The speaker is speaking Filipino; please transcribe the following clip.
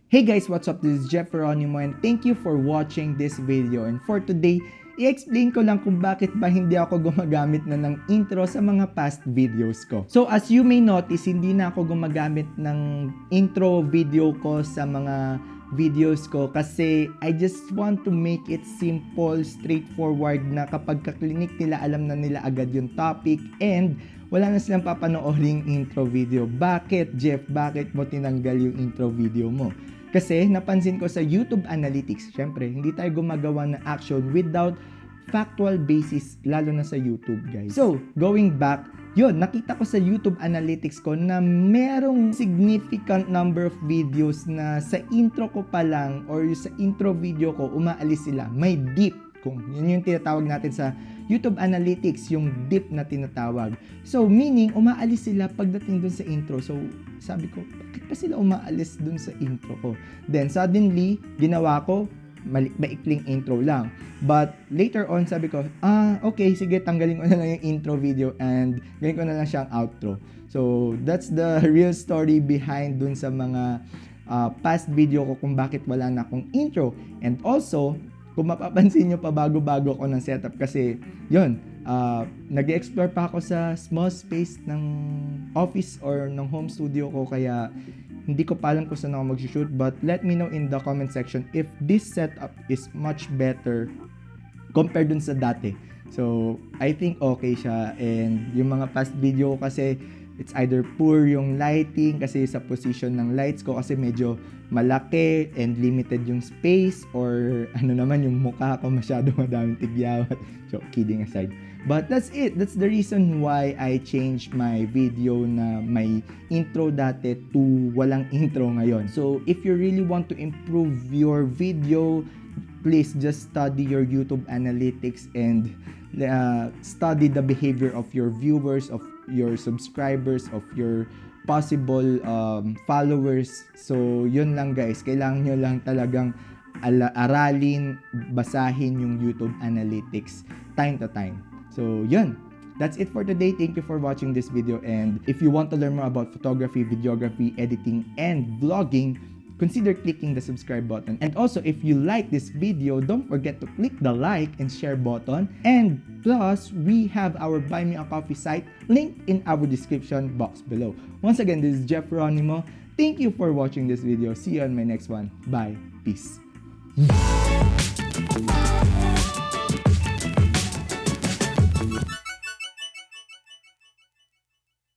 Hey guys, what's up? This is Geronimo and thank you for watching this video. And for today, i-explain ko lang kung bakit ba hindi ako gumagamit na ng intro sa mga past videos ko. So as you may notice, hindi na ako gumagamit ng intro video ko sa mga videos ko kasi I just want to make it simple, straightforward na kapag ka-clinic nila, alam na nila agad yung topic and wala na silang papanooring intro video. Bakit, Jeff? Bakit mo tinanggal yung intro video mo? Kasi napansin ko sa YouTube Analytics, syempre, hindi tayo gumagawa ng action without factual basis, lalo na sa YouTube, guys. So, going back, yun, nakita ko sa YouTube Analytics ko na merong significant number of videos na sa intro ko pa lang or sa intro video ko, umaalis sila. May dip. Kung yun yung tinatawag natin sa YouTube Analytics, yung dip na tinatawag. So, meaning, umaalis sila pagdating dun sa intro. So, sabi ko, bakit pa sila umaalis dun sa intro ko? Then, suddenly, ginawa ko, maikling intro lang. But, later on, sabi ko, okay, sige, tanggalin ko na lang yung intro video and gawin ko na lang siyang outro. So, that's the real story behind dun sa mga past video ko kung bakit wala na akong intro. And also, kung mapapansin nyo pa bago-bago ako ng setup kasi yun, nag-explore pa ako sa small space ng office or ng home studio ko kaya hindi ko pa alam kung saan ako mag-shoot, but let me know in the comment section if this setup is much better compared dun sa dati. So, I think okay siya and yung mga past video ko kasi it's either poor yung lighting kasi sa position ng lights ko kasi medyo malaki and limited yung space or ano naman yung mukha ko masyado madaming tigyawat. So, kidding aside. But that's it. That's the reason why I changed my video na may intro dati to walang intro ngayon. So, if you really want to improve your video, please just study your YouTube analytics and study the behavior of your viewers, of your subscribers, of your possible followers. So, yun lang guys. Kailangan nyo lang talagang aralin, basahin yung YouTube analytics time to time. So, yun. That's it for today. Thank you for watching this video. And if you want to learn more about photography, videography, editing, and vlogging, consider clicking the subscribe button. And also, if you like this video, don't forget to click the like and share button. And plus, we have our Buy Me a Coffee site linked in our description box below. Once again, this is Geronimo. Thank you for watching this video. See you on my next one. Bye. Peace.